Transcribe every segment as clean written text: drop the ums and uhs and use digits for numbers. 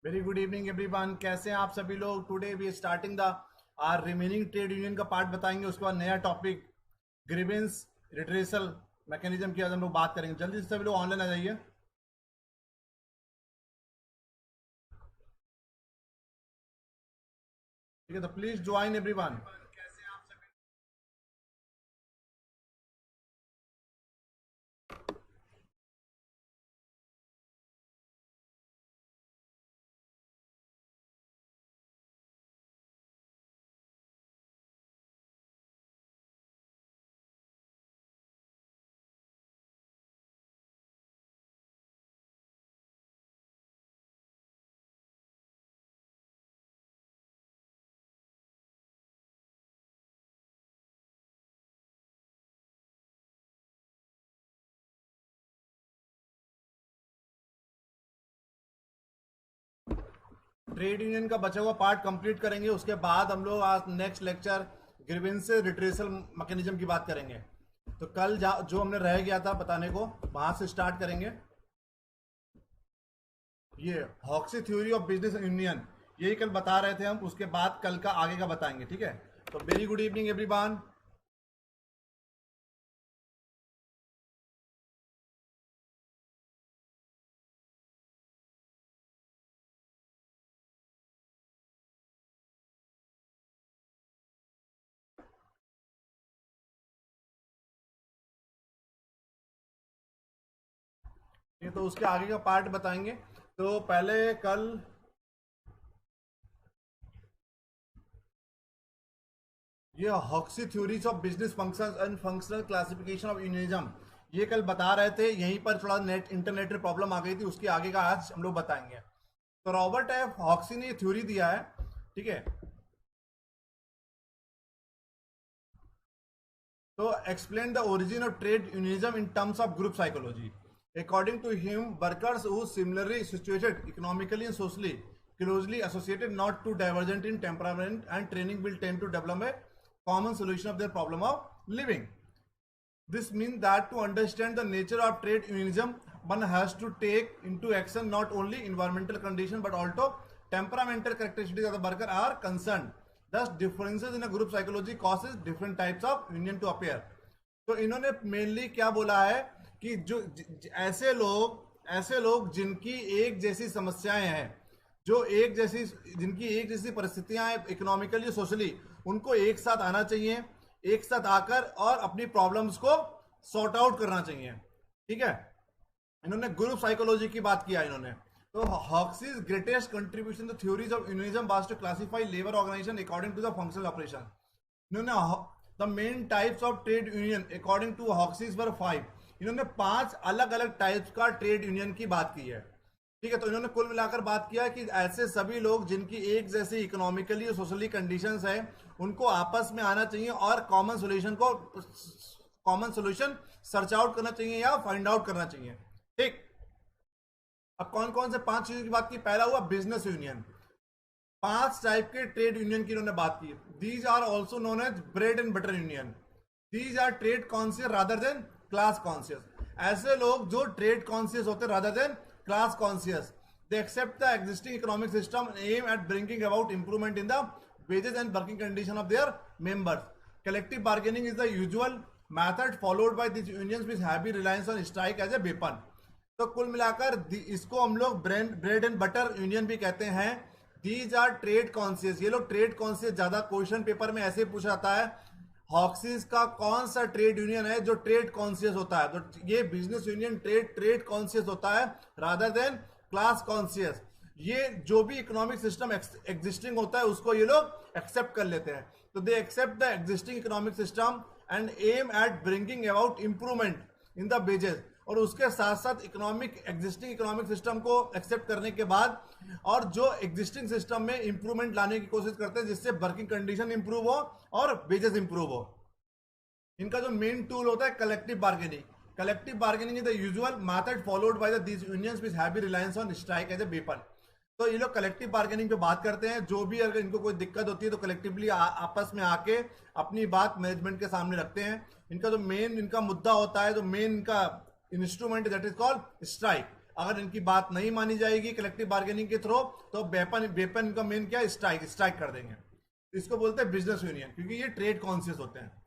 Very good evening everyone, कैसे हैं आप सभी लोग। Today we starting the are remaining trade union का पार्ट बताएंगे, उसके बाद नया टॉपिक ग्रीवेंस रिट्रेसल मैकेनिज्म की आज हम लोग बात करेंगे। जल्दी से सभी लोग ऑनलाइन आ जाइए। ठीक है, तो please join everyone. Trade union का बचा हुआ पार्ट कंप्लीट करेंगे, उसके बाद हम लोग आज next lecture grievance redressal mechanism की बात करेंगे। तो कल जो हमने रह गया था बताने को, वहां से स्टार्ट करेंगे। ये हॉक्सी थ्योरी ऑफ बिजनेस यूनियन, यही कल बता रहे थे हम, उसके बाद कल का आगे का बताएंगे। ठीक है, तो वेरी गुड इवनिंग एवरीवन। ये तो उसके आगे का पार्ट बताएंगे। तो पहले कल ये Hoxie theories of business functions and functional classification of unionism, ये कल बता रहे थे। यहीं पर थोड़ा इंटरनेट में प्रॉब्लम आ गई थी, उसके आगे का आज हम लोग बताएंगे। तो रॉबर्ट एफ हॉक्सी ने ये थ्योरी दिया है। ठीक है, तो explain the origin of trade unionism in terms of group psychology. According to him, workers who similarly situated economically and socially closely associated, not too divergent in temperament and training, will tend to develop a common solution of their problem of living. This means that to understand the nature of trade unionism, one has to take into action not only environmental conditions but also temperamental characteristics of the worker are concerned. Thus, differences in a group psychology causes different types of union to appear. तो इन्होंने mainly क्या बोला है कि जो ऐसे लोग जिनकी एक जैसी समस्याएं हैं, जो एक जैसी जिनकी एक जैसी परिस्थितियां हैं इकोनॉमिकली सोशली, उनको एक साथ आना चाहिए, एक साथ आकर और अपनी प्रॉब्लम्स को सॉर्ट आउट करना चाहिए। ठीक है, इन्होंने ग्रुप साइकोलॉजी की बात किया इन्होंने। तो Hoxie's greatest contribution the theories of unionism was to classify labour organisation according to the functional operation. इन्होंने the main types of trade union according to Hoxie's were 5। इन्होंने 5 अलग अलग टाइप्स का ट्रेड यूनियन की बात की है। ठीक है, तो इन्होंने कुल मिलाकर बात किया कि ऐसे सभी लोग जिनकी एक जैसी इकोनॉमिकली और सोशली कंडीशंस है, उनको आपस में आना चाहिए और कॉमन सोल्यूशन सर्च आउट करना चाहिए या फाइंड आउट करना चाहिए। ठीक, अब कौन कौन से 5 चीजों की बात की। पहला हुआ बिजनेस यूनियन। 5 टाइप के ट्रेड यूनियन की इन्होंने बात की। These are also known as bread and butter union. These are trade conscious rather than class conscious. ऐसे लोग जो ट्रेड कॉन्शियस होते rather than class conscious, they accept the existing economic system aim at bringing about improvement in the wages and working condition of their members. Collective bargaining is the usual method followed by these unions with heavy reliance on strike as a weapon. तो कुल मिलाकर इसको हम लोग bread and butter union भी कहते हैं। These are trade conscious. ये लोग ट्रेड कॉन्शियस, ज्यादा क्वेश्चन पेपर में ऐसे पूछा जाता है, हॉक्सीज का कौन सा ट्रेड यूनियन है जो ट्रेड कॉन्शियस होता है। तो ये बिजनेस यूनियन ट्रेड कॉन्शियस होता है रादर देन क्लास कॉन्शियस। ये जो भी इकोनॉमिक सिस्टम एग्जिस्टिंग होता है उसको ये लोग एक्सेप्ट कर लेते हैं। तो they accept the existing economic system and aim at bringing about improvement in the wages. और उसके साथ साथ एग्जिस्टिंग इकोनॉमिक सिस्टम को एक्सेप्ट करने के बाद और जो एग्जिस्टिंग सिस्टम में इंप्रूवमेंट लाने की कोशिश करते हैं जिससे वर्किंग कंडीशन इंप्रूव हो और वेजेस इंप्रूव हो। इनका जो मेन टूल होता है collective bargaining. Collective bargaining is the usual method followed by these unions with heavy reliance on strike as a weapon. तो ये लोग कलेक्टिव बार्गेनिंग पे बात करते हैं। जो भी अगर इनको कोई दिक्कत होती है तो कलेक्टिवली आपस में आके अपनी बात मैनेजमेंट के सामने रखते हैं। इनका जो मेन इनका मुद्दा होता है, जो मेन इनका instrument that is called strike. अगर इनकी बात नहीं मानी जाएगी कलेक्टिव बार्गेनिंग के थ्रू तो वेपन वेपन का मेन क्या है, स्ट्राइक कर देंगे। इसको बोलते हैं बिजनेस यूनियन, क्योंकि ये ट्रेड कॉन्शियस होते हैं।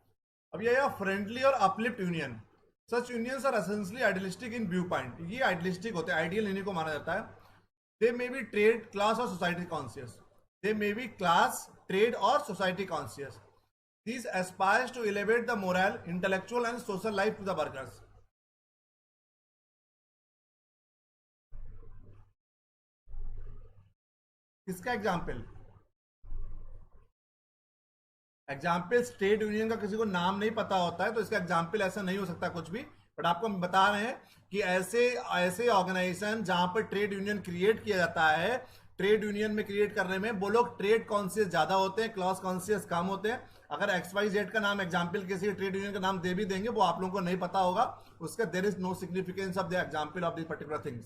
अब ये फ्रेंडली और uplift union, such unions are essentially idealistic in view point. ये आइडियलिस्टिक होते हैं, आइडियल इन्हीं को माना जाता है। They may be trade, class और society conscious. They may be class, trade और society conscious. These aspires to elevate the moral, intellectual and social life of the workers. किसका एग्जाम्पल? एग्जाम्पल स्टेट यूनियन का किसी को नाम नहीं पता होता है तो इसका एग्जाम्पल ऐसा नहीं हो सकता कुछ भी, बट आपको हम बता रहे हैं कि ऐसे ऐसे ऑर्गेनाइजेशन जहां पर ट्रेड यूनियन क्रिएट किया जाता है, ट्रेड यूनियन में क्रिएट करने में वो लोग ट्रेड कॉन्शियस ज्यादा होते हैं, क्लास कॉन्शियस कम होते हैं। अगर XYZ का नाम एग्जाम्पल किसी ट्रेड यूनियन का नाम दे भी देंगे, वो आप लोगों को नहीं पता होगा, उसका there is no significance of the example of the particular things.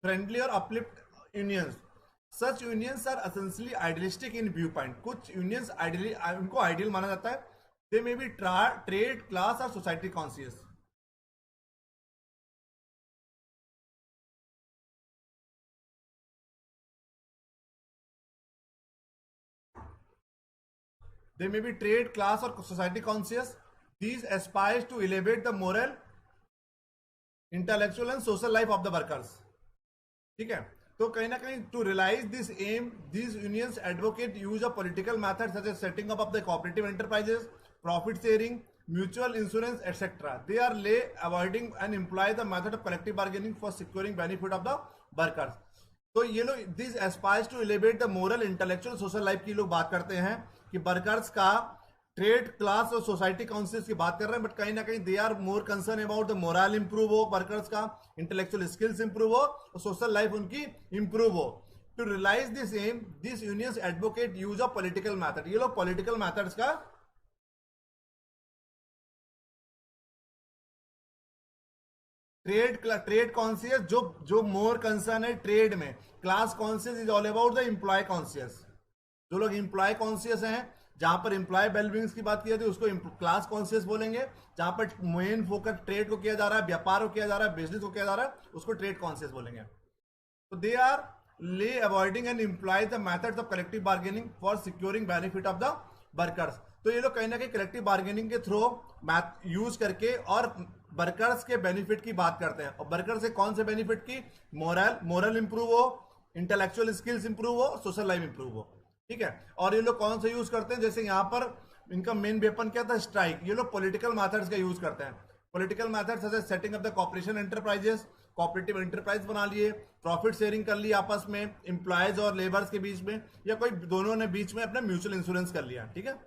Friendly और uplift unions, such unions are essentially idealistic in view point. कुछ यूनियंस आइडियली, उनको आइडियल माना जाता है। They may be trade, class और society conscious. They may be trade, class or society conscious. These aspires to elevate the moral, intellectual and social life of the workers. ठीक है, तो कहीं ना कहीं to realise this aim, these unions advocate use of political methods such as setting up of the cooperative enterprises, profit sharing, mutual insurance, etc. They are lay avoiding and employ the method of collective bargaining for securing benefit of the workers. तो ये लोग this aspires to elevate the moral, intellectual, social life की लोग बात करते हैं कि workers का ट्रेड, क्लास और सोसाइटी काउंसिल्स की बात कर रहे हैं, बट कहीं ना कहीं they are more concern about the moral improve हो, वर्कर्स का इंटेलेक्चुअल स्किल्स इंप्रूव हो और सोशल लाइफ उनकी इंप्रूव हो। To realise this aim, this unions advocate use of political method. ये लोग पॉलिटिकल मैथड्स का ट्रेड कॉन्शियस, जो मोर कंसर्न है ट्रेड में, class conscious is all about the employ conscious. जो लोग एम्प्लॉय कॉन्शियस हैं, जहां पर एम्प्लॉय वेलबींग्स की बात की जाती है उसको क्लास कॉन्शियस बोलेंगे। जहां पर मेन फोकस ट्रेड को किया जा रहा है, व्यापार को किया जा रहा है, बिजनेस को किया जा रहा है, उसको ट्रेड कॉन्शियस बोलेंगे। तो they are lay avoiding and employ the methods of collective bargaining for securing benefit of the workers. तो ये लोग कहीं ना कहीं कलेक्टिव बार्गेनिंग के थ्रू मैथ यूज करके और वर्कर्स के बेनिफिट की बात करते हैं। और वर्कर से कौन से बेनिफिट की? मोरल इंप्रूव हो, इंटेलेक्चुअल स्किल्स इंप्रूव हो, सोशल लाइफ इंप्रूव हो। ठीक है, और ये लोग कौन सा यूज करते हैं? जैसे यहाँ पर इनका मेन वेपन क्या था? स्ट्राइक। ये लोग पॉलिटिकल मैथड्स का यूज करते हैं। पॉलिटिकल मैथड्स जैसे setting up the corporation enterprises, cooperative enterprise बना लिए, प्रॉफिट शेयरिंग कर ली आपस में एम्प्लॉयज और लेबर्स के बीच में, या कोई दोनों ने बीच में अपना म्यूचुअल इंश्योरेंस कर लिया। ठीक है,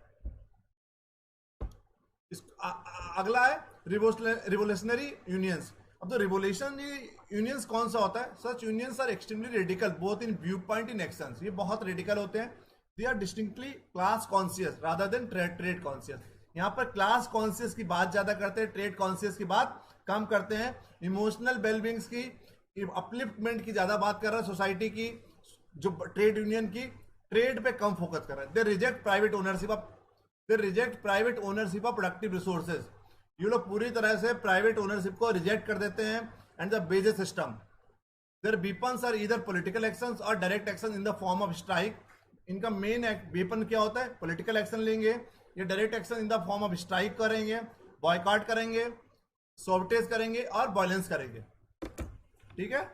अगला है रिवोल्यूशनरी यूनियंस। अब तो रिवोल्यूशनरी यूनियंस कौन सा होता है? Such unions are extremely radical both in view point in actions. ये बहुत रेडिकल होते हैं। They are distinctly class conscious rather than trade conscious. यहाँ पर क्लास कॉन्शियस की बात ज्यादा करते हैं, ट्रेड कॉन्शियस की बात कम करते हैं। इमोशनल वेलबींग्स की, अपलिफ्टमेंट की ज्यादा बात कर रहा है, सोसाइटी की, जो ट्रेड यूनियन की ट्रेड पे कम फोकस कर रहा है। दे reject private ownership of productive resources. ये लोग पूरी तरह से प्राइवेट ओनरशिप को रिजेक्ट कर देते हैं। And the basis system, there weapons are either political actions और direct action in the form of strike. इनका मेन वेपन क्या होता है? पॉलिटिकल एक्शन लेंगे, ये direct action in the form of strike करेंगे, बॉयकॉट करेंगे, सॉर्टेज करेंगे और वायलेंस करेंगे। ठीक है,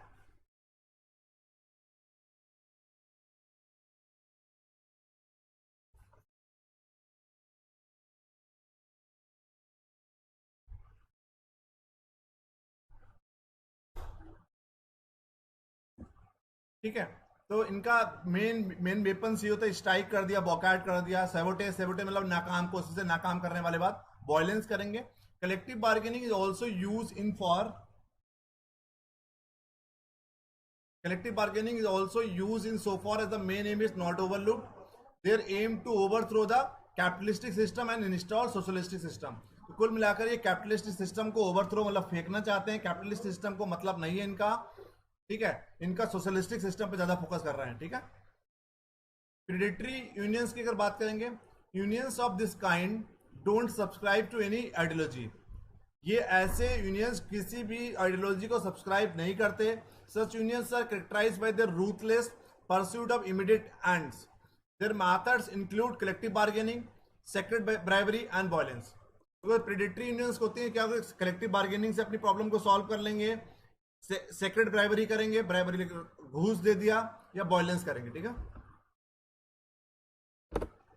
ठीक है। तो इनका मेन वेपन ये होता है, स्ट्राइक कर दिया, बॉयकॉट कर दिया, सैबोटेज मतलब नाकाम, कोशिश से नाकाम करने वाले बात, वायलेंस करेंगे। Collective bargaining is also use in for collective bargaining is also used in so far as the main aim is not overlooked. Their aim to overthrow the capitalistic system and install socialistic system. तो कुल मिलाकर ये capitalistic system को overthrow मतलब फेंकना चाहते हैं। Capitalist system को मतलब नहीं है इनका, ठीक है, इनका सोशलिस्टिक सिस्टम पे ज्यादा फोकस कर रहे हैं। ठीक है, प्रेडेटरी यूनियंस की अगर बात करेंगे, unions of this kind don't subscribe to any ideology. ये ऐसे यूनियंस किसी भी आइडियोलॉजी को सब्सक्राइब नहीं करते. Such unions are characterised by their ruthless pursuit of immediate ends. Their methods include collective bargaining, secret bribery and violence. तो predatory unions होती है क्या, कलेक्टिव बार्गेनिंग से अपनी प्रॉब्लम को सॉल्व कर लेंगे, सेक्रेट ब्राइबरी करेंगे, ब्राइबरी घूस दे दिया, या वायलेंस करेंगे. ठीक है.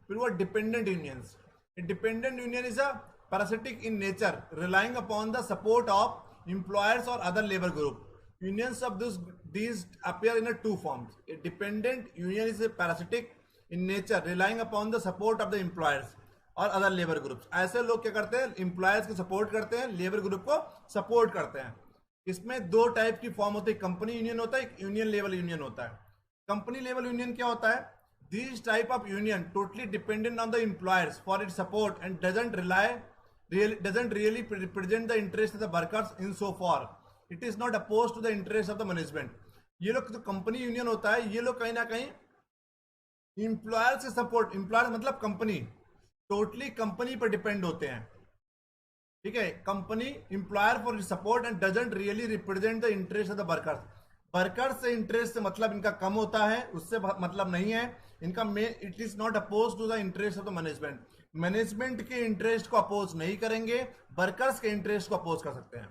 फिर वो dependent unions. Dependent union is a parasitic in nature, relying upon the support of employers or other labor group. Unions of these appear in two forms. A dependent union is a parasitic in nature, relying upon the support of the employers और other labour groups. ऐसे लोग क्या करते हैं, employers को support करते हैं, labour group को सपोर्ट करते हैं. इसमें दो टाइप की फॉर्म होती है, कंपनी यूनियन होता है, एक यूनियन लेवल यूनियन होता है. कंपनी लेवल यूनियन क्या होता है, this type of union totally dependent on the employers for it support and doesn't really represent the interest of the workers in so far it is not opposed to the interest of the management. ये लोग जो company union होता है, ये लोग कहीं ना कहीं एम्प्लॉयर से सपोर्ट, एम्प्लॉयर मतलब कंपनी, टोटली कंपनी पर डिपेंड होते हैं. ठीक है. Company employer for support and doesn't really represent the interest of the workers. Workers से इंटरेस्ट से मतलब इनका कम होता है, उससे मतलब नहीं है इनका. It is not oppose to the interest of the management. Management के इंटरेस्ट को अपोज नहीं करेंगे, वर्कर्स के इंटरेस्ट को अपोज कर सकते हैं.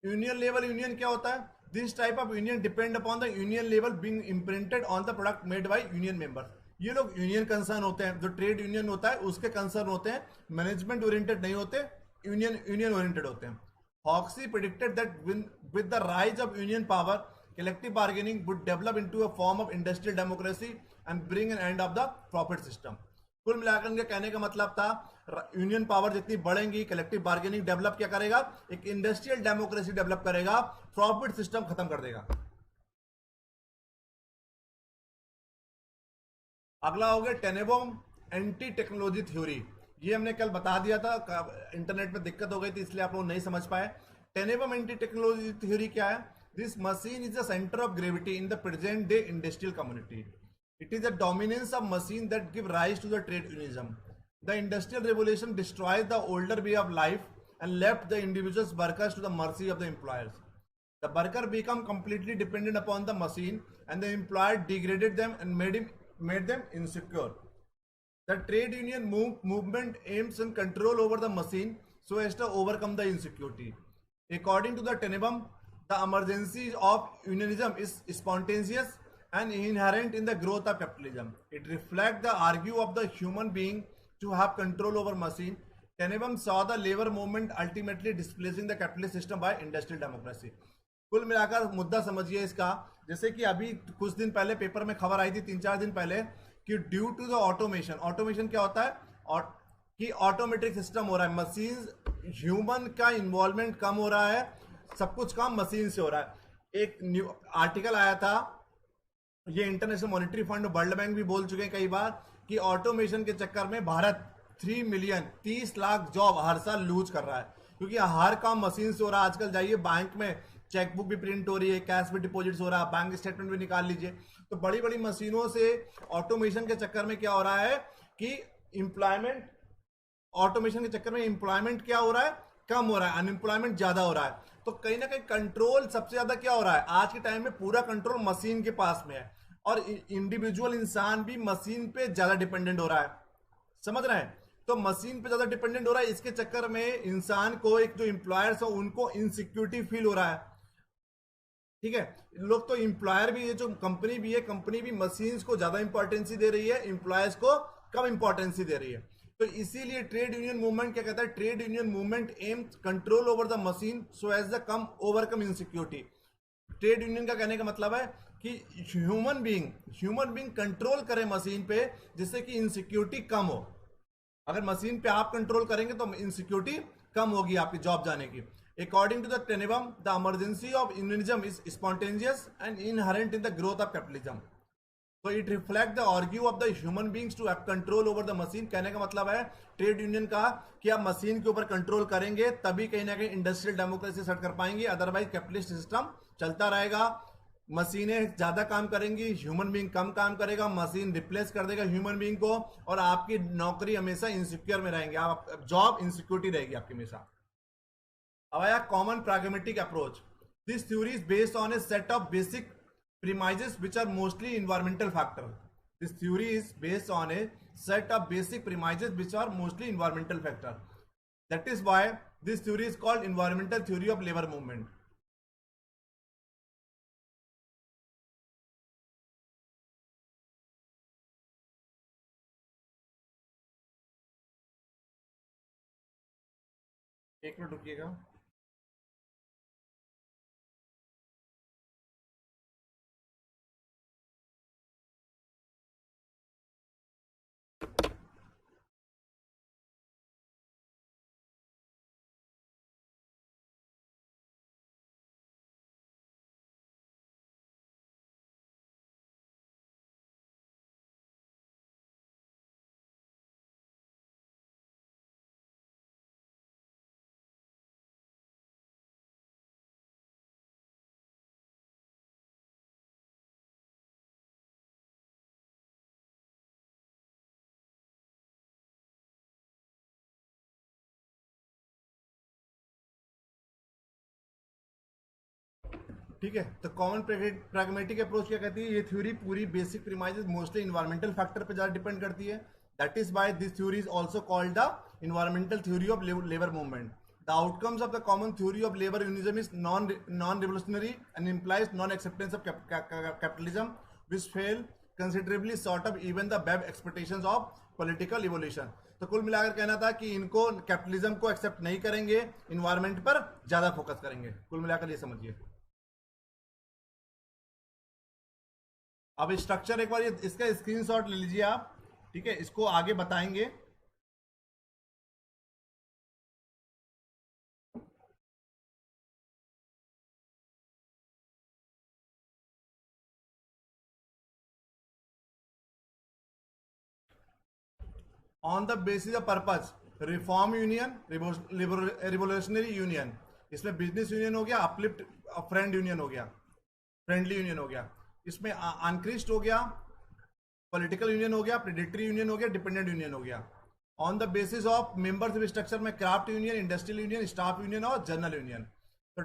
यूनियन लेवल यूनियन क्या होता है, this type of union depend upon the union level being imprinted on the product made by union members. ये लोग यूनियन कंसर्न होते हैं, जो ट्रेड यूनियन होता है उसके कंसर्न होते हैं, मैनेजमेंट ओरिएंटेड नहीं होते, यूनियन ओरिएंटेड होते हैं. Hoxie predicted that with the rise of union power collective bargaining would develop into a form of industrial democracy and bring an end of the profit system. कुल मिलाकर इनके कहने का मतलब था, यूनियन पावर जितनी बढ़ेंगी, कलेक्टिव बार्गेनिंग डेवलप क्या करेगा, एक इंडस्ट्रियल डेमोक्रेसी डेवलप करेगा, प्रॉफिट सिस्टम खत्म कर देगा. अगला हो गया टेनेबॉम एंटी टेक्नोलॉजी थ्योरी. ये हमने कल बता दिया था, इंटरनेट में दिक्कत हो गई थी इसलिए आप लोग नहीं समझ पाए. टेनेबॉम एंटी टेक्नोलॉजी थ्योरी क्या है, this machine is the center of gravity in the present day industrial community. It is the dominance of machine that give rise to the trade unionism. The industrial revolution destroyed the older way of life and left the individuals workers to the mercy of the employers. The worker become completely dependent upon the machine and the employer degraded them and made them insecure. The trade union movement aims and control over the machine so as to overcome the insecurity. According to the Tenenbaum, the emergency of unionism is spontaneous and inherent in the growth of capitalism. It reflects the argue of the human being to have control over machine. Tenenbaum saw the labor movement ultimately displacing the capitalist system by industrial democracy. कुल मिलाकर मुद्दा समझिए इसका, जैसे कि अभी कुछ दिन पहले पेपर में खबर आई थी, 3-4 दिन पहले, कि due to the automation. Automation क्या होता है, कि ऑटोमेटिक सिस्टम हो रहा है, मशीन, ह्यूमन का इन्वॉल्वमेंट कम हो रहा है, सब कुछ काम मशीन से हो रहा है. एक न्यू आर्टिकल आया था, ये international monetary fund, world bank भी बोल चुके हैं कई बार, कि ऑटोमेशन के चक्कर में भारत 3 मिलियन 30 लाख जॉब हर साल लूज कर रहा है, क्योंकि हर काम मशीन से हो रहा है. आजकल जाइए बैंक में, चेकबुक भी प्रिंट हो रही है, कैश भी डिपॉजिट हो रहा है, बैंक स्टेटमेंट भी निकाल लीजिए. तो बड़ी बड़ी मशीनों से ऑटोमेशन के चक्कर में क्या हो रहा है कि एम्प्लॉयमेंट, ऑटोमेशन के चक्कर में एम्प्लॉयमेंट क्या हो रहा है, कम हो रहा है, अनएम्प्लॉयमेंट ज्यादा हो रहा है. तो कहीं ना कहीं कंट्रोल सबसे ज्यादा क्या हो रहा है आज के टाइम में, पूरा कंट्रोल मशीन के पास में है, और इंडिविजुअल इंसान भी मशीन पे ज्यादा डिपेंडेंट हो रहा है. समझ रहे हैं, तो मशीन पे ज्यादा डिपेंडेंट हो रहा है. इसके चक्कर में इंसान को, एक जो एम्प्लॉयर्स हो उनको इनसिक्योरिटी फील हो रहा है. ठीक है, लोग तो एम्प्लॉयर भी, ये जो कंपनी भी है, कंपनी भी मशीन्स को ज्यादा इंपॉर्टेंसी दे रही है, एम्प्लॉयर्स को कम इंपॉर्टेंसी दे रही है. तो इसीलिए ट्रेड यूनियन मूवमेंट क्या कहता है, trade union movement aim control over the machine so as the come overcome insecurity. Trade union का कहने का मतलब है कि ह्यूमन बीइंग कंट्रोल करे मशीन पे, जिससे कि इनसिक्योरिटी कम हो. अगर मशीन पे आप कंट्रोल करेंगे तो इनसिक्योरिटी कम होगी आपकी जॉब जाने की. According to the Tenenbaum, the emergency of unionism is spontaneous and inherent in the growth of capitalism. So it reflects the argue of the human beings to have control over the machine. कहने का मतलब है trade union का कि आप machine के ऊपर control करेंगे तभी कहीं ना कहीं इंडस्ट्रियल डेमोक्रेसी सेट कर पाएंगे, अदरवाइज कैपिटलिस्ट सिस्टम चलता रहेगा. मशीनें ज्यादा काम करेंगी, ह्यूमन बीइंग कम काम करेगा, मशीन रिप्लेस कर देगा ह्यूमन बीइंग को, और आपकी नौकरी हमेशा इनसिक्योर में रहेंगे, आप जॉब इनसिक्योरिटी रहेगी आपकी हमेशा. अब आया common pragmatic approach. This theory is based on a set of basic premises which are mostly environmental factor. This theory is based on a set of basic premises which are mostly environmental factor. That is why this theory is called environmental theory of labor movement. एक minute रुकिएगा. ठीक है, तो common pragmatic approach क्या कहती है? ये theory पूरी basic premises mostly environmental factor पे ज्यादा डिपेंड करती है. That is why this theory is also called the environmental theory of labour movement. The outcomes of the common theory of labour unionism is non revolutionary and implies non acceptance of capitalism which fail considerably short of even the web expectations of political evolution. तो कुल मिलाकर कहना था कि इनको capitalism को accept नहीं करेंगे, इन्वायरमेंट पर ज्यादा फोकस करेंगे. कुल मिलाकर ये समझिए. अब स्ट्रक्चर एक बार ये इसका स्क्रीनशॉट ले लीजिए आप. ठीक है, इसको आगे बताएंगे. On the basis of purpose reform union, revolutionary union. इसमें बिजनेस यूनियन हो गया, अपलिफ्ट फ्रेंड यूनियन हो गया, फ्रेंडली यूनियन हो गया. इसमें अनक्रिस्ट हो गया, पॉलिटिकल यूनियन हो गया, प्रेडेटरी यूनियन हो गया, डिपेंडेंट यूनियन हो गया. On the basis of membership structure में craft union, industrial union, staff union और जर्नल यूनियन. तो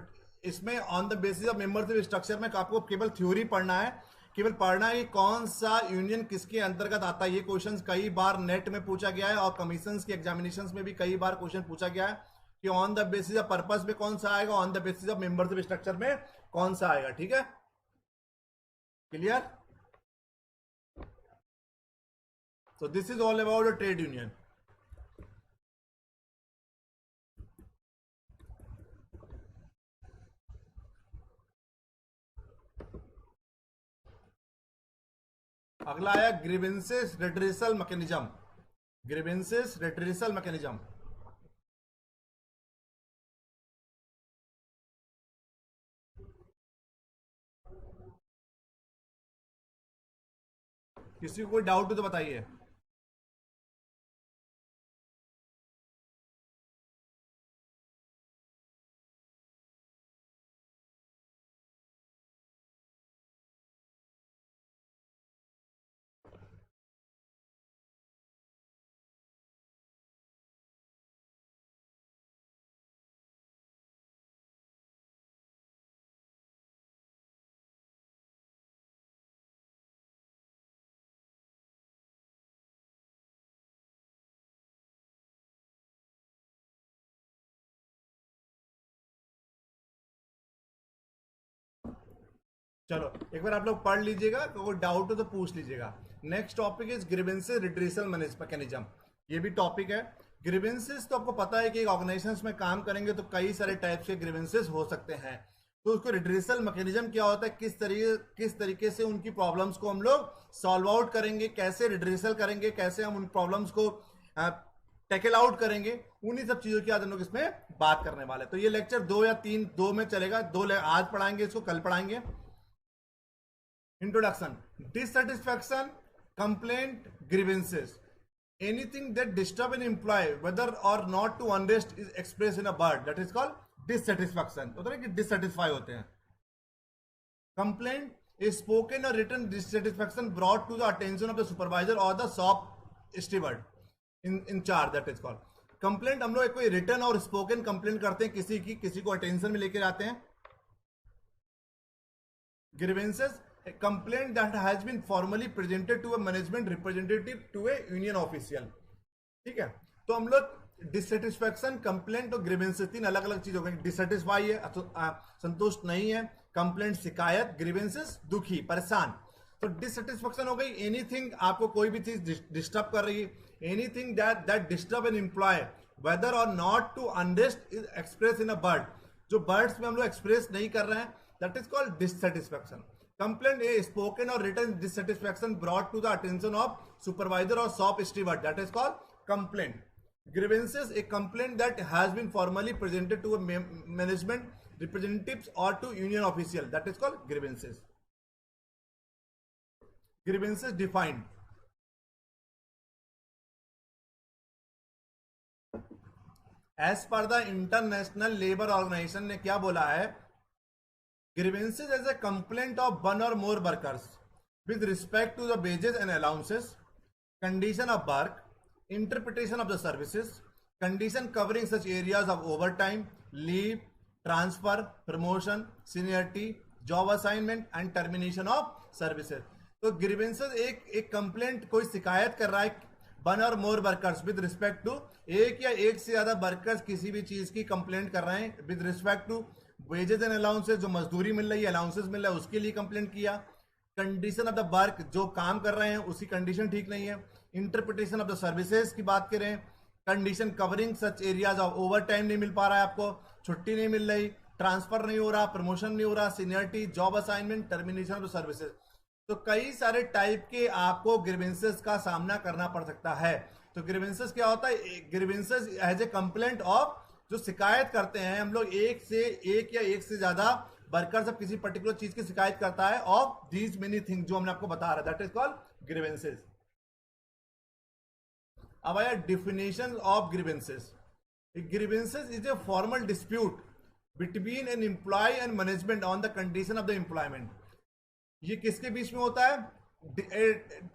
इसमें on the basis of membership structure में आपको केवल थ्योरी पढ़ना है, केवल पढ़ना है कि कौन सा यूनियन किसके अंतर्गत आता है. ये क्वेश्चन कई बार नेट में पूछा गया है और कमीशन के एग्जामिनेशन में भी कई बार क्वेश्चन पूछा गया है कि on the basis of purpose में कौन सा आएगा, on the basis of membership structure में कौन सा आएगा. ठीक है, clear? So this is all about a trade union. अगला आया grievances redressal mechanism. Grievances redressal mechanism. किसी को कोई डाउट हो तो बताइए. चलो एक बार आप लोग पढ़ लीजिएगा, तो कोई डाउट हो तो पूछ लीजिएगा. Next topic is grievances redressal mechanism. ये भी टॉपिक है. ग्रीवेंसेस तो आपको पता है कि एक ऑर्गेनाइजेशन में काम करेंगे तो कई सारे टाइप के ग्रीवेंसेस हो सकते हैं. तो उसको रिड्रेसल मैकेनिज्म क्या होता है, किस तरीके से उनकी प्रॉब्लम्स को हम लोग सॉल्व आउट करेंगे, कैसे रिड्रेसल करेंगे, कैसे हम उन प्रॉब्लम्स को टैकल आउट करेंगे, उन्हीं सब चीजों की आज हम लोग इसमें बात करने वाले. तो ये लेक्चर 2 या 3 2 में चलेगा. आज पढ़ाएंगे, इसको कल पढ़ाएंगे. Introduction. Dissatisfaction, complaint, grievances. Anything that disturb an employee, whether or not to unrest, is expressed in a word. That is called dissatisfaction. होता है कि dissatisfy होते हैं. Complaint is spoken or written dissatisfaction brought to the attention of the supervisor or the shop steward in charge. That is called. Complaint हम लोग कोई return और spoken complaint करते हैं किसी को अटेंशन में लेके जाते हैं। Grievances a complaint that has been formally presented to a management representative to a union official। ठीक है, तो हम लोग डिससेटिस्फैक्शन, कंप्लेंट और ग्रीवेंसेस तीन अलग अलग चीज हो गई। डिससेटिस्फाई है संतुष्ट नहीं है, कंप्लेंट शिकायत, ग्रीवेंसेस दुखी परेशान। तो डिससेटिस्फैक्शन हो गई एनीथिंग, आपको कोई भी चीज डिस्टर्ब कर रही है, anything that disturb an employ whether or not to unrest is express in a word. जो वर्ड्स में हम लोग एक्सप्रेस नहीं कर रहे हैं, that is called dissatisfaction. Complaint a spoken or written dissatisfaction brought to the attention of supervisor or shop steward, that is called complaint। grievances a complaint that has been formally presented to a management representatives or to union official, that is called grievances। grievances defined as per the international labor organization ने क्या बोला है, grievances as a complaint of one or more workers with respect to the wages and allowances, condition of work, interpretation of the services, condition covering such areas of overtime, leave, transfer, promotion, seniority, job assignment and termination of services। तो grievances एक complaint, कोई शिकायत कर रहा है one और मोर workers with respect to, एक या एक से ज्यादा वर्कर्स किसी भी चीज की कंप्लेंट कर रहे हैं with respect to wages and allowances, जो मजदूरी मिल रही है, अलाउंसेस मिल रहा है, उसके लिए कंप्लेंट किया। कंडीशन ऑफ द वर्क, जो काम कर रहे हैं उसकी कंडीशन ठीक नहीं है। इंटरप्रिटेशन ऑफ द सर्विसेज की बात करें, condition covering such areas of over time नहीं मिल पा रहा है, आपको छुट्टी नहीं मिल रही, ट्रांसफर नहीं हो रहा, प्रमोशन नहीं हो रहा, seniority, job assignment, termination of the services. तो कई सारे टाइप के आपको ग्रीवेंसेस का सामना करना पड़ सकता है। तो ग्रीवेंसेस क्या होता है, grievances as a complaint of, जो शिकायत करते हैं हम लोग एक या एक से ज्यादा वर्कर सब किसी पर्टिकुलर चीज की शिकायत करता है ऑफ दीज मेनी थिंग, जो हमने आपको बता रहा, दैट इज कॉल्ड ग्रीवेंसेस। अब आया definition of grievances. Grievances is a formal dispute between an employ and management on the condition of the employment. ये किसके बीच में होता है,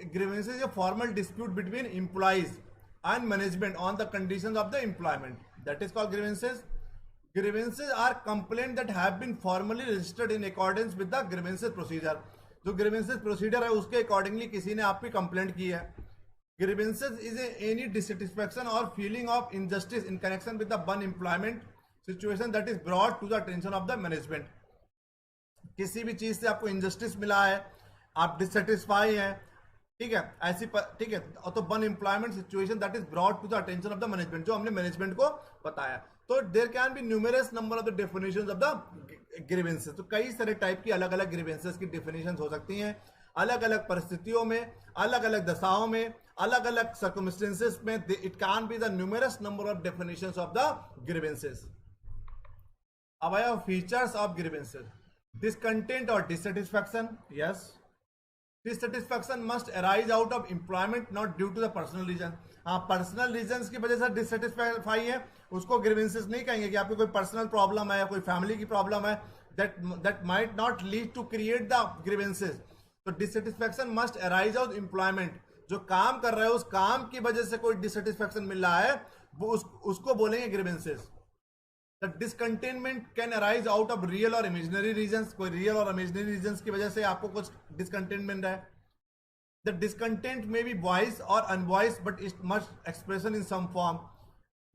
grievances is a formal dispute between employees and management on the condition of the employment, that is called grievances. grievances are complaint that have been formally registered in accordance with the grievances procedure। जो grievances procedure है उसके accordingly किसी ने आपकी complaint की है। grievances is any dissatisfaction or feeling of injustice in connection with the one employment situation that is brought to the attention of the management। किसी भी चीज से आपको injustice मिला है, आप dissatisfy हैं, ठीक है, ऐसी ठीक है, तो one employment situation that is brought to the attention of the management, जो हमने मैनेजमेंट को बताया। तो there can be numerous number of the definitions of the grievances. तो कई सारे टाइप की अलग अलग ग्रीवेंसेस की डेफिनेशंस हो सकती हैं, अलग अलग परिस्थितियों में, अलग अलग दशाओं में, अलग अलग सर्कमस्टेंसेस में। It can be the numerous number of definitions of the grievances. अब आया फीचर्स ऑफ ग्रीवेंसेस। डिसकंटेंट और dissatisfaction, yes. Dissatisfaction must arise out of employment not due to the personal reason. हाँ, पर्सनल रीजंस की वजह से dissatisfy है, उसको grievances नहीं कहेंगे कि आपको कोई पर्सनल प्रॉब्लम है, कोई फैमिली की प्रॉब्लम है, that might not lead to create the grievances. तो dissatisfaction must arise out employment, जो काम कर रहे हो उस काम की वजह से कोई डिससेटिस्फैक्शन मिल रहा है, वो उसको बोलेंगे grievances. The discontentment can arise out of real or imaginary reasons। कोई real और imaginary reasons की वजह से आपको कुछ discontentment है। The discontent may be voiced or unvoiced but it must expression in some form।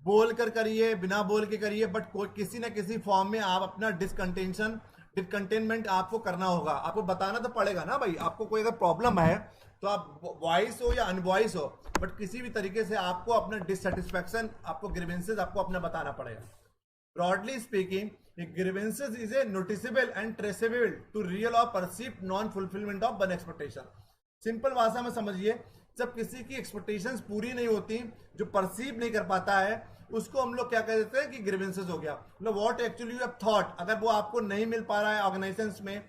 बोल कर करिए, बिना बोल के करिए, बट कोई किसी ना किसी फॉर्म में आप अपना डिसकंटेनमेंट आपको करना होगा, आपको बताना तो पड़ेगा ना भाई। आपको कोई अगर प्रॉब्लम है तो आप वॉइस हो या अनवॉइस हो, बट किसी भी तरीके से आपको अपना डिससेटिस्फैक्शन, आपको ग्रीवेंसेस आपको अपना बताना पड़ेगा। Broadly speaking, a grievances is a noticeable and traceable to real or perceived non-fulfillment of one expectation। Simple भाषा में समझिए, जब किसी की एक्सपेक्टेशंस पूरी नहीं होती, जो परसीव नहीं कर पाता है, उसको हम लोग क्या कह देते हैं कि ग्रीवेंसेस हो गया। मतलब what actually you have thought, अगर वो आपको नहीं मिल पा रहा है ऑर्गेनाइजेशंस में,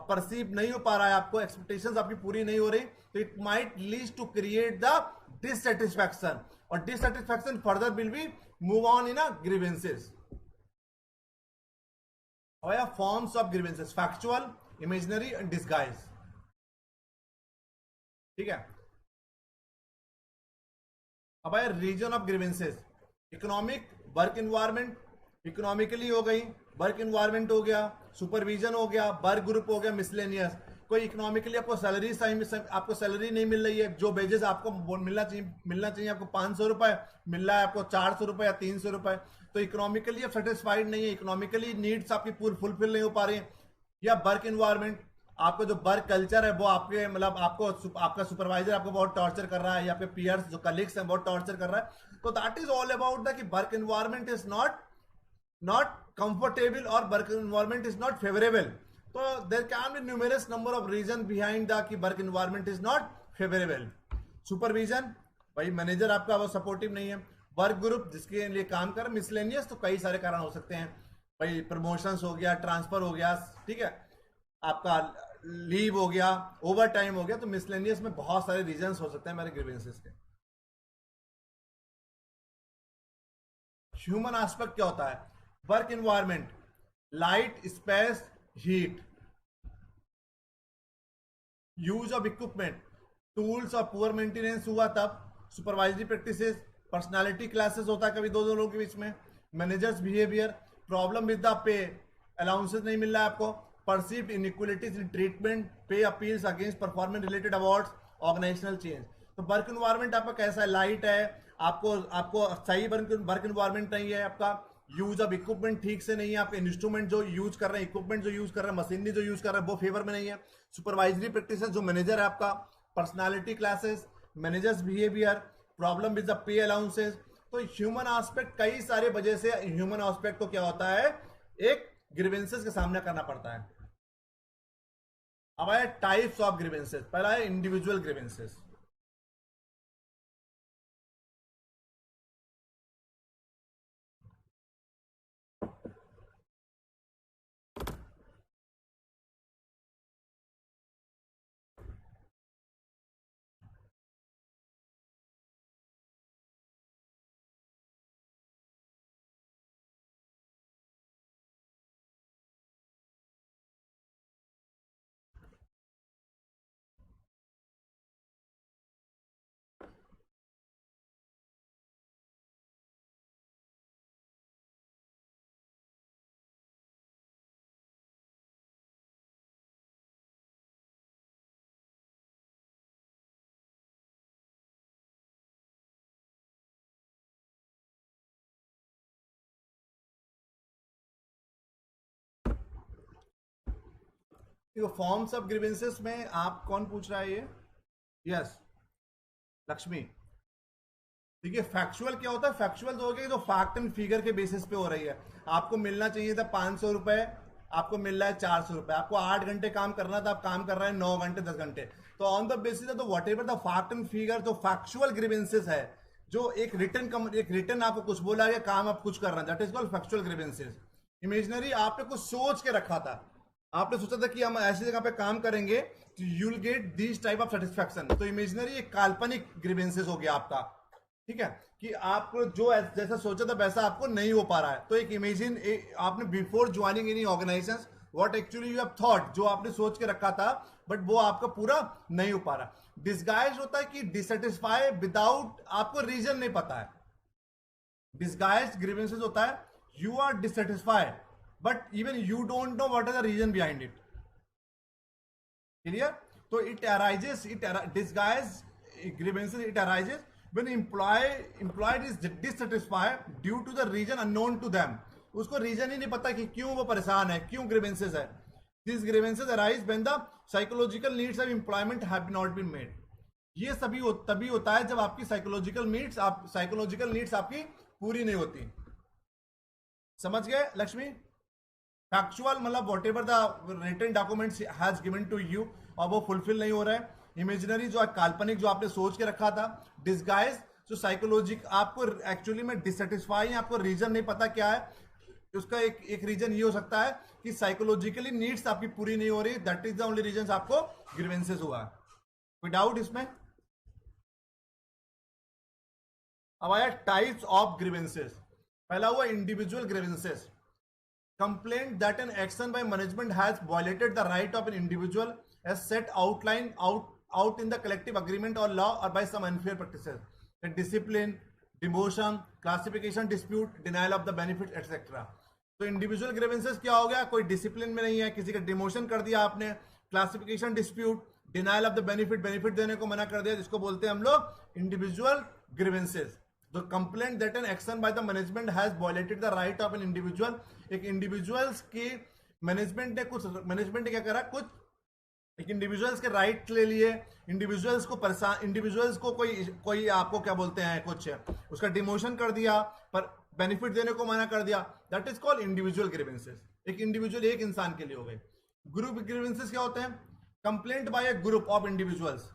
परसीव नहीं हो पा रहा है, आपको एक्सपेक्टेशंस आपकी पूरी नहीं हो रही, तो it might lead to create the dissatisfaction, और dissatisfaction further will be move on in a grievances. Forms of grievances, factual, imaginary and disguise. ठीक है, अब आया reason of grievances. Economic, work environment, economically हो गई, वर्क इन्वायरमेंट हो गया, supervision हो गया, वर्क ग्रुप हो गया, मिसलेनियस। कोई इकोनॉमिकली आपको सैलरी आपको सैलरी नहीं मिल रही है, जो वेजेस आपको मिलना चाहिए आपको 500 रुपए, मिल रहा है आपको 400 रुपए या 300 रुपए, तो इकोनॉमिकली आप सेटिस्फाइड नहीं है, इकोनॉमिकली नीड्स आपकी पूरी फुलफिल नहीं हो पा रही है। या वर्क इन्वायरमेंट, आपका जो वर्क कल्चर है वो आपके मतलब आपको आपका सुपरवाइजर आपको बहुत टॉर्चर कर रहा है, या आपके पीयर्स जो कलीग्स हैं बहुत टॉर्चर कर रहा है, तो that is all about the कि work environment is not comfortable और work environment is not favourable. तो there can be numerous number of reason behind the कि work environment is not favourable. Supervision, भाई manager आपका वो supportive नहीं है। Work group जिसके लिए काम कर, मिसलेनियस तो कई सारे कारण हो सकते हैं, भाई प्रमोशंस हो गया, ट्रांसफर हो गया, ठीक है, आपका लीव हो गया, ओवर टाइम हो गया, तो मिसलेनियस में बहुत सारे रीजंस हो सकते हैं मेरे ग्रीवेंसेस के। ह्यूमन एस्पेक्ट क्या होता है? Work environment, light, space, heat, use of equipment, tools और पुअर मेंटेनेंस हुआ तब, सुपरवाइजरी प्रैक्टिसेस, पर्सनालिटी क्लासेस होता है कभी दो लोगों के बीच में, managers behaviour, problem with the pay, allowances नहीं मिल रहा है आपको, perceived inequalities in treatment, pay appeals against performance related awards, organisational change. तो वर्क इन्वायरमेंट आपका कैसा है? लाइट है, आपको आपको सही वर्क इन्वायरमेंट नहीं है, आपका यूज ऑफ इक्विपमेंट ठीक से नहीं है, आपके इंस्ट्रूमेंट जो यूज कर रहे हैं, इक्विपमेंट जो यूज कर रहे हैं, मशीनरी जो यूज कर रहे हैं वो फेवर में नहीं है। सुपरवाइजरी प्रैक्टिसेस, जो मैनेजर है आपका, personality classes, managers behaviour, problem with the pay allowances. तो ह्यूमन एस्पेक्ट, कई सारे वजह से ह्यूमन एस्पेक्ट को क्या होता है, एक ग्रीवेंसेस का सामना करना पड़ता है। अब आया टाइप्स ऑफ ग्रीवेंसेस। पहला है individual grievances. Forms of grievances में आप कौन पूछ रहा है ये? यस, लक्ष्मी। देखिए फैक्चुअल क्या होता है? फैक्चुअल तो हो गया जो फैक्ट एंड फिगर के बेसिस पे हो रही है। आपको मिलना चाहिए था 500 रुपए, आपको मिल रहा है 400 रुपए। आपको 8 घंटे काम करना था, आप काम कर रहे हैं 9 घंटे 10 घंटे। तो ऑन द बेसिस है, तो what ever the fact and figure, जो फैक्चुअल ग्रीवेंसेस है, जो एक रिटर्न आपको कुछ बोला गया, काम आप कुछ कर रहे हैं, that is called factual grievances. Imaginary, आपने कुछ सोच के रखा था, आपने सोचा था कि हम ऐसी जगह पे काम करेंगे तो you will get this type of satisfaction. तो इमेजिनरी एक काल्पनिक ग्रीवेंसेस हो गया आपका, ठीक है, कि आपको जो जैसा सोचा था वैसा आपको नहीं हो पा रहा है। तो एक इमेजिन, आपने before joining any organisation what actually you have thought, जो आपने सोच के रखा था बट वो आपका पूरा नहीं हो पा रहा। डिसगाइज होता है कि डिससेटिस्फाई विदाउट, आपको रीजन नहीं पता है। डिसगाइज ग्रीवेंसेस होता है you are dissatisfied but even you don't know what is the reason behind it. Clear? तो it arises, disguise grievances, it arises when employed is dissatisfied due to the reason unknown to them। उसको reason ही नहीं पता कि क्यों वो परेशान है, क्यों ग्रीवेंसेस है। These grievances arise when the psychological needs of employment have not been met। ये तभी होता है जब आपकी साइकोलॉजिकल नीड्स आपकी पूरी नहीं होती। समझ गए लक्ष्मी? फैक्चुअल मतलब whatever the written documents has given to you और वो फुलफिल नहीं हो रहा है। इमेजिनरी, जो काल्पनिक जो आपने सोच के रखा था। डिसगाइज, जो साइकोलॉजिक, आपको एक्चुअली में डिससेटिस्फाई है, आपको रीजन नहीं पता क्या है। उसका एक रीजन ये हो सकता है कि साइकोलॉजिकली नीड्स आपकी पूरी नहीं हो रही, that is the only reason आपको ग्रीवेंसेस हुआ। कोई डाउट इसमें? अब आया टाइप्स ऑफ ग्रीवेंसेस। पहला हुआ individual grievances. Complaint that an action by management has violated the right of an individual as set out in the collective agreement or law or by some unfair practices. The discipline, demotion, classification dispute, denial of the benefit etcetera. तो individual grievances क्या हो गया, कोई discipline में नहीं है, किसी का डिमोशन कर दिया आपने, classification dispute, denial of the benefit, benefit देने को मना कर दिया, जिसको बोलते हैं हम लोग individual grievances. The complaint that an action by the management has violated the right of an individual. एक इंडिविजुअल्स की मैनेजमेंट ने क्या करा, कुछ एक इंडिविजुअल्स के राइट ले लिए, इंडिविजुअल्स को परेशान, इंडिविजुअल्स को कोई आपको क्या बोलते हैं, कुछ उसका डिमोशन कर दिया, पर बेनिफिट देने को मना कर दिया, that is called individual grievances. एक इंडिविजुअल एक इंसान के लिए हो गए। ग्रुप ग्रीवेंसेस क्या होते हैं, complaint by a group of individuals,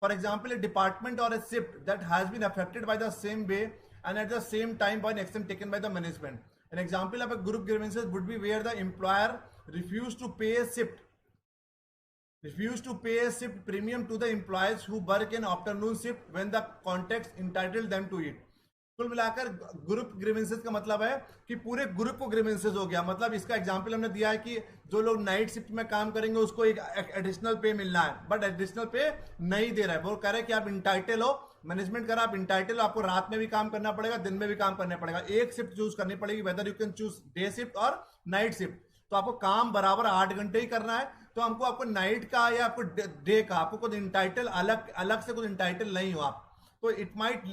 for example a department or a shift that has been affected by the same way and at the same time by an action taken by the management. An example of a group grievances would be where the employer refused to pay shift premium to the employees who work in afternoon shift when the context entitled them to it। कुल मिलाकर group grievances का मतलब है कि पूरे group को grievances हो गया। मतलब इसका एग्जांपल हमने दिया है कि जो लोग नाइट शिफ्ट में काम करेंगे उसको एक एडिशनल पे मिलना है, बट एडिशनल पे नहीं दे रहा है। वो कह रहा है कि आप इंटाइटल हो, मैनेजमेंट करा आप इंटाइटल हो, आपको रात में भी काम करना पड़ेगा, दिन में भी काम करना पड़ेगा, एक शिफ्ट चूज करनी पड़ेगी, whether you can choose day shift और नाइट शिफ्ट। तो आपको काम बराबर 8 घंटे ही करना है, तो हमको आपको नाइट का या आपको डे का, आपको कुछ इंटाइटल अलग से कुछ इंटाइटल नहीं हो आप, तो इट माइट,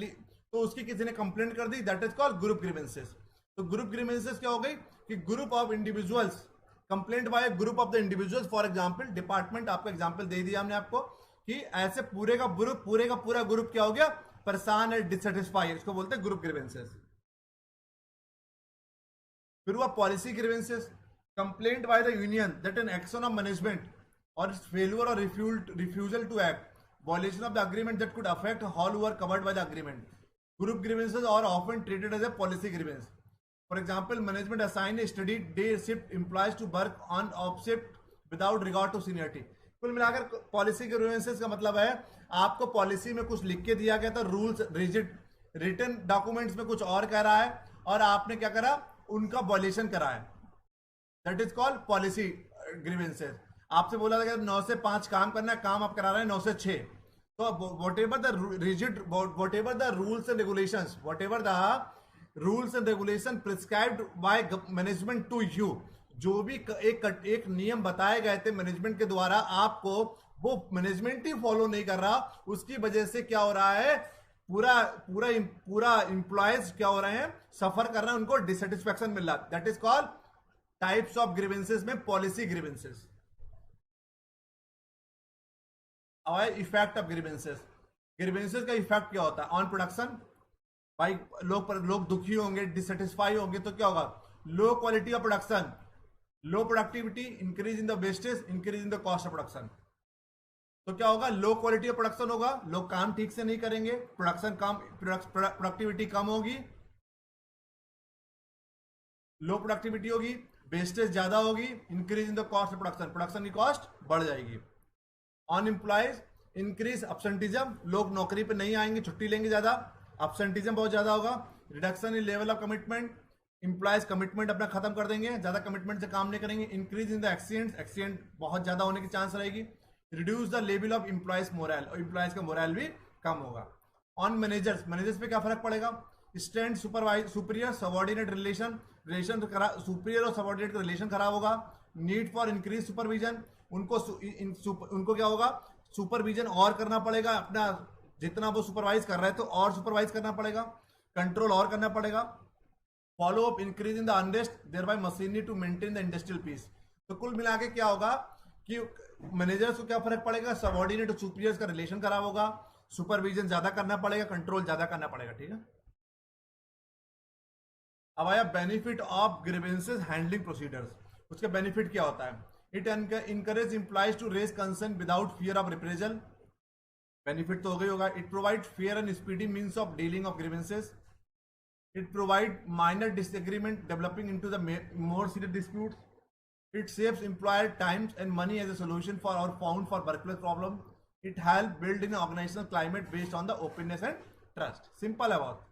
तो उसकी किसी ने कंप्लेंट कर दी, that is called group grievances. तो ग्रुप ग्रीवेंसेस क्या हो गई कि group of individuals, complaint by group of the individuals. For example department, आपका एग्जांपल दे दिया हमने आपको कि ऐसे पूरे का पूरा ग्रुप क्या हो गया, परेशान है, डिससेटिस्फाई, इसको बोलते हैं ग्रुप ग्रीवेंसेस। फिर हुआ policy grievances, complaint by the union that an action of management और फेल्यूर और refusal to act, violation of the agreement that could affect all who are covered by the agreement. Group grievances are often treated as a policy grievance. For example, management assign a study day shift employees to work on off shift without regard to seniority. कुल मिलाकर policy grievances का मतलब है आपको policy में कुछ लिख के दिया गया था, रूल्स रिजिड, रिटन डॉक्यूमेंट्स में कुछ और कह रहा है और आपने क्या करा, उनका वॉयलेशन करा है, that is called policy grievances. आपसे बोला था कि 9 से 5 काम करना है, काम आप करा रहे हैं 9 से 6, तो whatever the rigid, whatever the rules and regulations, whatever the rules and regulation prescribed by management to you, जो भी एक नियम बताए गए थे मैनेजमेंट के द्वारा आपको, वो मैनेजमेंट ही फॉलो नहीं कर रहा, उसकी वजह से क्या हो रहा है, पूरा इंप्लॉयज क्या हो रहे हैं, सफर कर रहे हैं, उनको डिससेटिस्फैक्शन मिल रहा है, that is called types of grievances में policy grievances. Effect of grievances, grievances का इफेक्ट क्या होता है ऑन प्रोडक्शन, भाई लोग दुखी होंगे, डिससेटिस्फाई होंगे, तो क्या होगा, low quality of production, low productivity, increase in the wastage, increase in the cost of production. तो क्या होगा, लो क्वालिटी ऑफ प्रोडक्शन होगा, लोग काम ठीक से नहीं करेंगे, प्रोडक्शन कम, प्रोडक्टिविटी कम होगी, लो प्रोडक्टिविटी होगी, वेस्टेज ज्यादा होगी, increase in the cost of production, production की कॉस्ट बढ़ जाएगी। ऑन एम्प्लॉयज इंक्रीज अब्सेंटिज्म, लोग नौकरी पे नहीं आएंगे, छुट्टी लेंगे ज्यादा, अब्सेंटिज्म बहुत ज्यादा होगा। Reduction in level of commitment, employees commitment अपना खत्म कर देंगे, ज्यादा कमिटमेंट से काम नहीं करेंगे। इंक्रीज इन द एक्सीडेंट बहुत ज्यादा होने की चांस रहेगी। Reduce the level of employees moral, और एम्प्लॉयज का मोरल भी कम होगा। ऑन मैनेजर्स पे क्या फर्क पड़ेगा, stand superior subordinate relation superior और सबऑर्डिनेट का रिलेशन खराब होगा। नीड फॉर इंक्रीज सुपरविजन, उनको क्या होगा, सुपरविजन और करना पड़ेगा, अपना जितना वो सुपरवाइज कर रहे हैं तो और सुपरवाइज करना पड़ेगा, कंट्रोल और करना पड़ेगा। Follow up, increase in the unrest, thereby machinery to maintain the industrial peace. तो कुल मिला के क्या होगा कि मैनेजर्स को क्या फर्क पड़ेगा, सबऑर्डिनेट और सुपीरियर्स का रिलेशन खराब होगा, सुपरविजन ज्यादा करना पड़ेगा, कंट्रोल ज्यादा करना पड़ेगा, ठीक है। अब आया benefit of grievances handling procedures. उसका बेनिफिट क्या होता है, it encourage employees to raise concern without fear of reprisal, benefit तो हो गई होगा। It provide fair and speedy means of dealing of grievances, it provide minor disagreement developing into the more serious disputes, it saves employer times and money as a solution for or found for workplace problem, it help build in organisational climate based on the openness and trust. Simple है बहुत।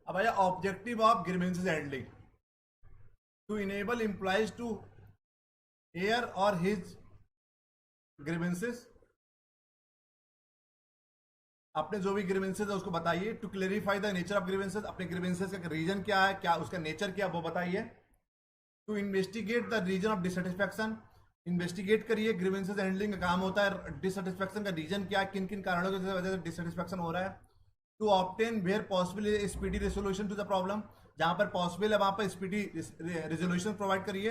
अब आया objective of grievances handling, to enable employees to air और his grievances, अपने जो भी grievances है उसको बताइए। To clarify the nature of grievances, अपने ग्रीवेंसेस का रीजन क्या है, क्या उसका नेचर क्या है वो बताइए। To investigate the reason of dissatisfaction, investigate करिए, ग्रीवेंसेस हैंडलिंग का काम होता है डिससेटिस्फैक्शन का रीजन क्या है, किन किन कारणों की वजह से डिससेटिस्फैक्शन हो रहा है। To obtain where possible speedy resolution to the problem, जहां पर पॉसिबल है वहां पर स्पीडी रेजोल्यूशन प्रोवाइड करिए।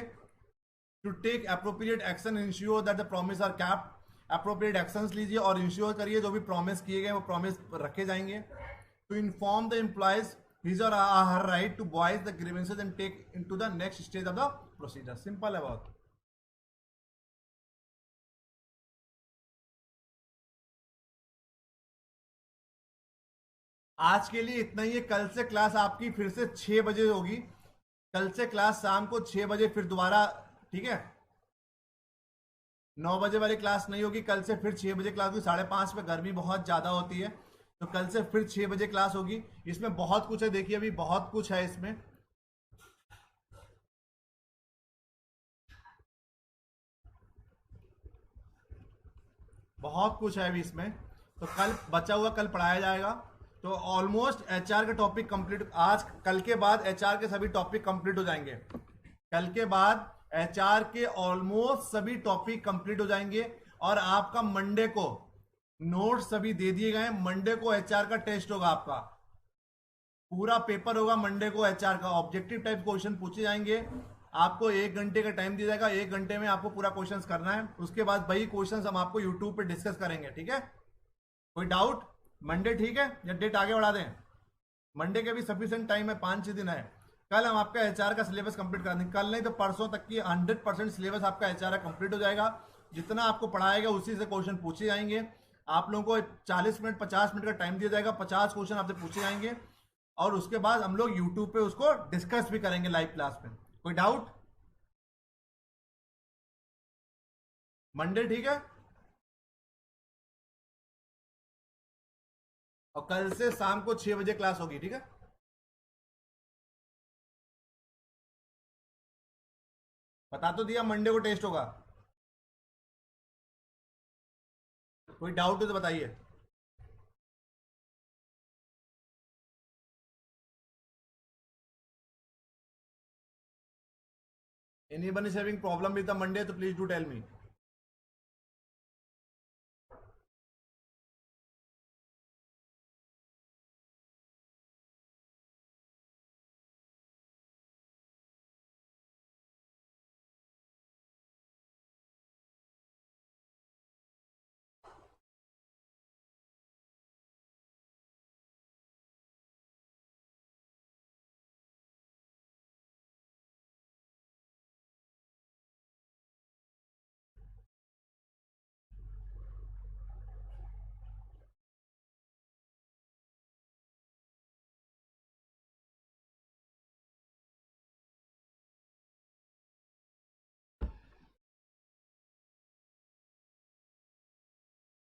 To take appropriate action ensure that the promise are capped, appropriate actions लीजिए और इंश्योर करिए जो भी प्रॉमिस किए गए वो प्रॉमिस रखे जाएंगे। To inform the employees his or her right to voice the grievances and take into the next stage of the procedure. Simple है बहुत। आज के लिए इतना ही है। कल से क्लास आपकी फिर से 6 बजे होगी। कल से क्लास शाम को 6 बजे फिर दोबारा, ठीक है। 9 बजे वाली क्लास नहीं होगी, कल से फिर 6 बजे क्लास होगी। 5:30 पे गर्मी बहुत ज्यादा होती है, तो कल से फिर 6 बजे क्लास होगी। इसमें बहुत कुछ है, देखिए अभी बहुत कुछ है इसमें। बहुत कुछ है अभी इसमें, तो कल बचा हुआ कल पढ़ाया जाएगा। तो ऑलमोस्ट एचआर के टॉपिक कंप्लीट, आज कल के बाद एचआर के सभी टॉपिक कंप्लीट हो जाएंगे। कल के बाद एचआर के ऑलमोस्ट सभी टॉपिक कंप्लीट हो जाएंगे। और आपका मंडे को नोट्स सभी दे दिए गए। मंडे को एचआर का टेस्ट होगा, आपका पूरा पेपर होगा मंडे को। एचआर का ऑब्जेक्टिव टाइप क्वेश्चन पूछे जाएंगे। आपको 1 घंटे का टाइम दिया जाएगा, 1 घंटे में आपको पूरा क्वेश्चन करना है। उसके बाद वही क्वेश्चन हम आपको यूट्यूब पे डिस्कस करेंगे, ठीक है। कोई डाउट? मंडे ठीक है या डेट आगे बढ़ा दें? मंडे के भी सफिशिएंट टाइम है, 5-6 दिन है। कल हम आपका एचआर का सिलेबस कंप्लीट कर देंगे, कल नहीं तो परसों तक की 100% सिलेबस आपका एचआर का कंप्लीट हो जाएगा। जितना आपको पढ़ाएगा उसी से क्वेश्चन पूछे जाएंगे। आप लोगों को 40 मिनट 50 मिनट का टाइम दिया जाएगा, 50 क्वेश्चन आपसे पूछे जाएंगे। और उसके बाद हम लोग यूट्यूब पे उसको डिस्कस भी करेंगे लाइव क्लास में। कोई डाउट? मंडे ठीक है। और कल से शाम को 6 बजे क्लास होगी, ठीक है। बता तो दिया मंडे को टेस्ट होगा। कोई डाउट हो तो बताइए। Anyone is having problem with the Monday, so please do tell me.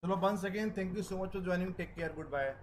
चलो once again, thank you so much for joining. Take care. Goodbye.